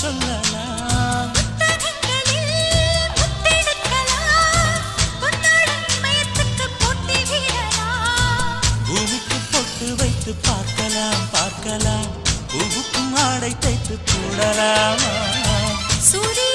சொல்லலாம். பூமிக்கு பொட்டு வைத்து பார்க்கலாம் பார்க்கலாம், பூவுக்கும் ஆடை தைத்து போடலாமா? சூரிய